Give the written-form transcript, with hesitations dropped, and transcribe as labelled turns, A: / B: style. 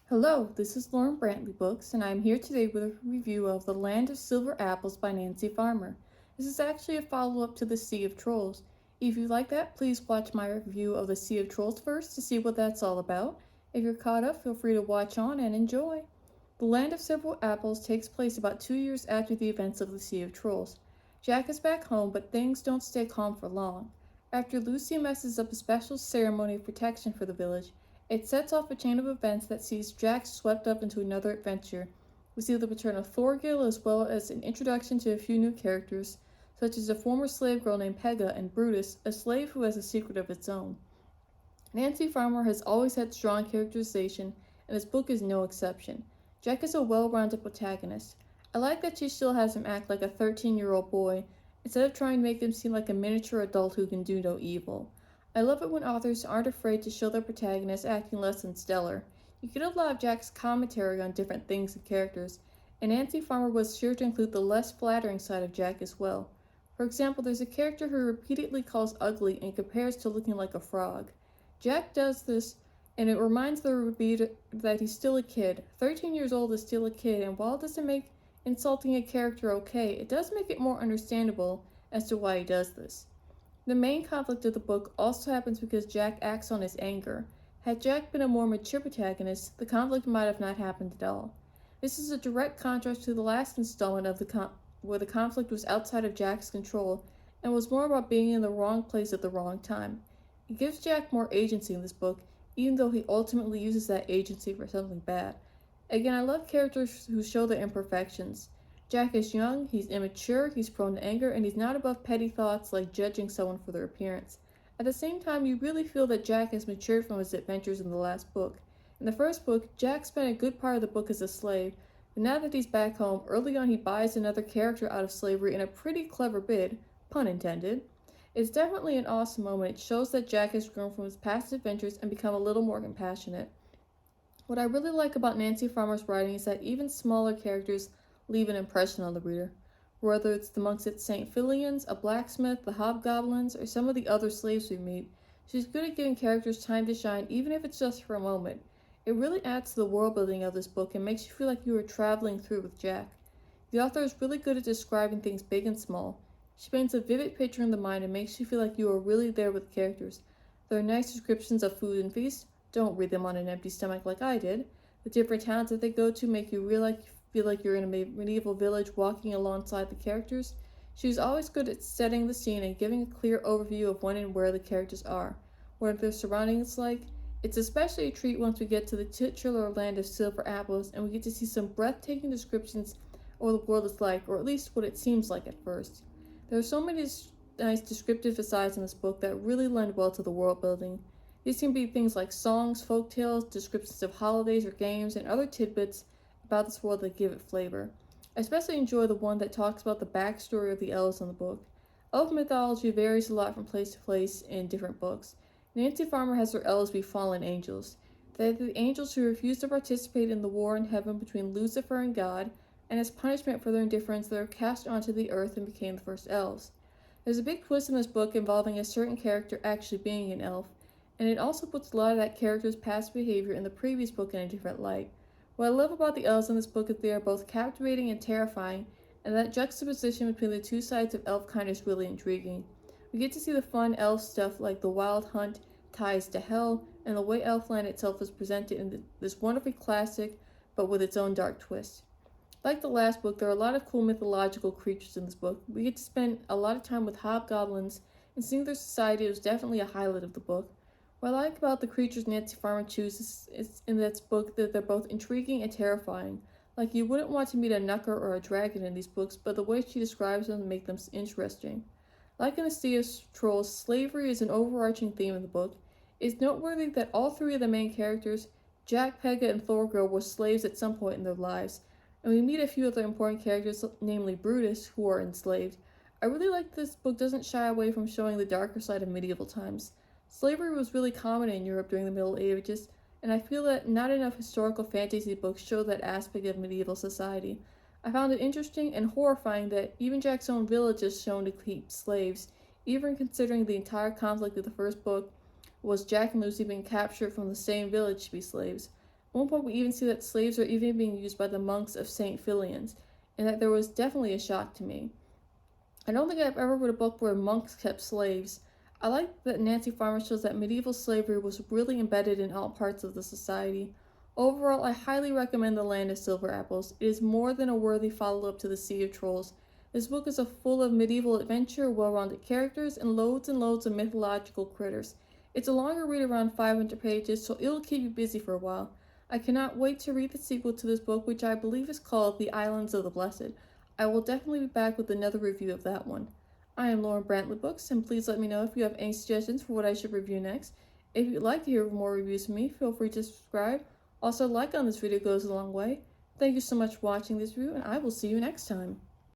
A: Hello, this is Lauren Brantley Books, and I am here today with a review of The Land of Silver Apples by Nancy Farmer. This is actually a follow-up to The Sea of Trolls. If you like that, please watch my review of The Sea of Trolls first to see what that's all about. If you're caught up, feel free to watch on and enjoy. The Land of Silver Apples takes place about 2 years after the events of The Sea of Trolls. Jack is back home, but things don't stay calm for long. After Lucy messes up a special ceremony of protection for the village, it sets off a chain of events that sees Jack swept up into another adventure. We see the return of Thorgil as well as an introduction to a few new characters, such as a former slave girl named Pega and Brutus, a slave who has a secret of its own. Nancy Farmer has always had strong characterization, and this book is no exception. Jack is a well-rounded protagonist. I like that she still has him act like a 13-year-old boy, instead of trying to make him seem like a miniature adult who can do no evil. I love it when authors aren't afraid to show their protagonists acting less than stellar. You get a lot of Jack's commentary on different things and characters, and Nancy Farmer was sure to include the less flattering side of Jack as well. For example, there's a character who repeatedly calls ugly and compares to looking like a frog. Jack does this, and it reminds the reader that he's still a kid. 13 years old is still a kid, and while it doesn't make insulting a character okay, it does make it more understandable as to why he does this. The main conflict of the book also happens because Jack acts on his anger. Had Jack been a more mature protagonist, the conflict might have not happened at all. This is a direct contrast to the last installment of where the conflict was outside of Jack's control and was more about being in the wrong place at the wrong time. It gives Jack more agency in this book, even though he ultimately uses that agency for something bad. Again, I love characters who show their imperfections. Jack is young, he's immature, he's prone to anger, and he's not above petty thoughts like judging someone for their appearance. At the same time, you really feel that Jack has matured from his adventures in the last book. In the first book, Jack spent a good part of the book as a slave, but now that he's back home, early on he buys another character out of slavery in a pretty clever bid, pun intended. It's definitely an awesome moment. It shows that Jack has grown from his past adventures and become a little more compassionate. What I really like about Nancy Farmer's writing is that even smaller characters leave an impression on the reader. Whether it's the monks at St. Filian's, a blacksmith, the hobgoblins, or some of the other slaves we meet, she's good at giving characters time to shine even if it's just for a moment. It really adds to the world building of this book and makes you feel like you are traveling through with Jack. The author is really good at describing things big and small. She paints a vivid picture in the mind and makes you feel like you are really there with the characters. There are nice descriptions of food and feast. Don't read them on an empty stomach like I did. The different towns that they go to make you feel like you're in a medieval village walking alongside the characters. She's always good at setting the scene and giving a clear overview of when and where the characters are, what their surroundings like. It's especially a treat once we get to the titular land of silver apples and we get to see some breathtaking descriptions of what the world is like, or at least what it seems like at first. There are so many nice descriptive asides in this book that really lend well to the world building. These can be things like songs, folk tales, descriptions of holidays or games, and other tidbits about this world that give it flavor. I especially enjoy the one that talks about the backstory of the elves in the book. Elf mythology varies a lot from place to place in different books. Nancy Farmer has her elves be fallen angels. They are the angels who refused to participate in the war in heaven between Lucifer and God, and as punishment for their indifference, they were cast onto the earth and became the first elves. There's a big twist in this book involving a certain character actually being an elf, and it also puts a lot of that character's past behavior in the previous book in a different light. What I love about the elves in this book is they are both captivating and terrifying, and that juxtaposition between the two sides of elf kind is really intriguing. We get to see the fun elf stuff like the wild hunt, ties to hell, and the way Elfland itself is presented in this wonderfully classic, but with its own dark twist. Like the last book, there are a lot of cool mythological creatures in this book. We get to spend a lot of time with hobgoblins, and seeing their society was definitely a highlight of the book. What I like about the creatures Nancy Farmer chooses is in this book that they're both intriguing and terrifying. Like you wouldn't want to meet a knucker or a dragon in these books, but the way she describes them make them interesting. Like in the Sea of Trolls, slavery is an overarching theme in the book. It's noteworthy that all three of the main characters, Jack, Pega, and Thorgil, were slaves at some point in their lives, and we meet a few other important characters, namely Brutus, who are enslaved. I really like this book doesn't shy away from showing the darker side of medieval times. Slavery was really common in Europe during the Middle Ages, and I feel that not enough historical fantasy books show that aspect of medieval society. I found it interesting and horrifying that even Jack's own village is shown to keep slaves, even considering the entire conflict of the first book was Jack and Lucy being captured from the same village to be slaves. one point we even see that slaves are even being used by the monks of St. Filian's, and that there was definitely a shock to me. I don't think I've ever read a book where monks kept slaves. I like that Nancy Farmer shows that medieval slavery was really embedded in all parts of the society. Overall, I highly recommend The Land of Silver Apples. It is more than a worthy follow up to The Sea of Trolls. This book is full of medieval adventure, well rounded characters, and loads of mythological critters. It's a longer read, around 500 pages, so it'll keep you busy for a while. I cannot wait to read the sequel to this book, which I believe is called The Islands of the Blessed. I will definitely be back with another review of that one. I am Lauren Brantley Books, and please let me know if you have any suggestions for what I should review next. If you'd like to hear more reviews from me, feel free to subscribe. Also, a like on this video goes a long way. Thank you so much for watching this review, and I will see you next time.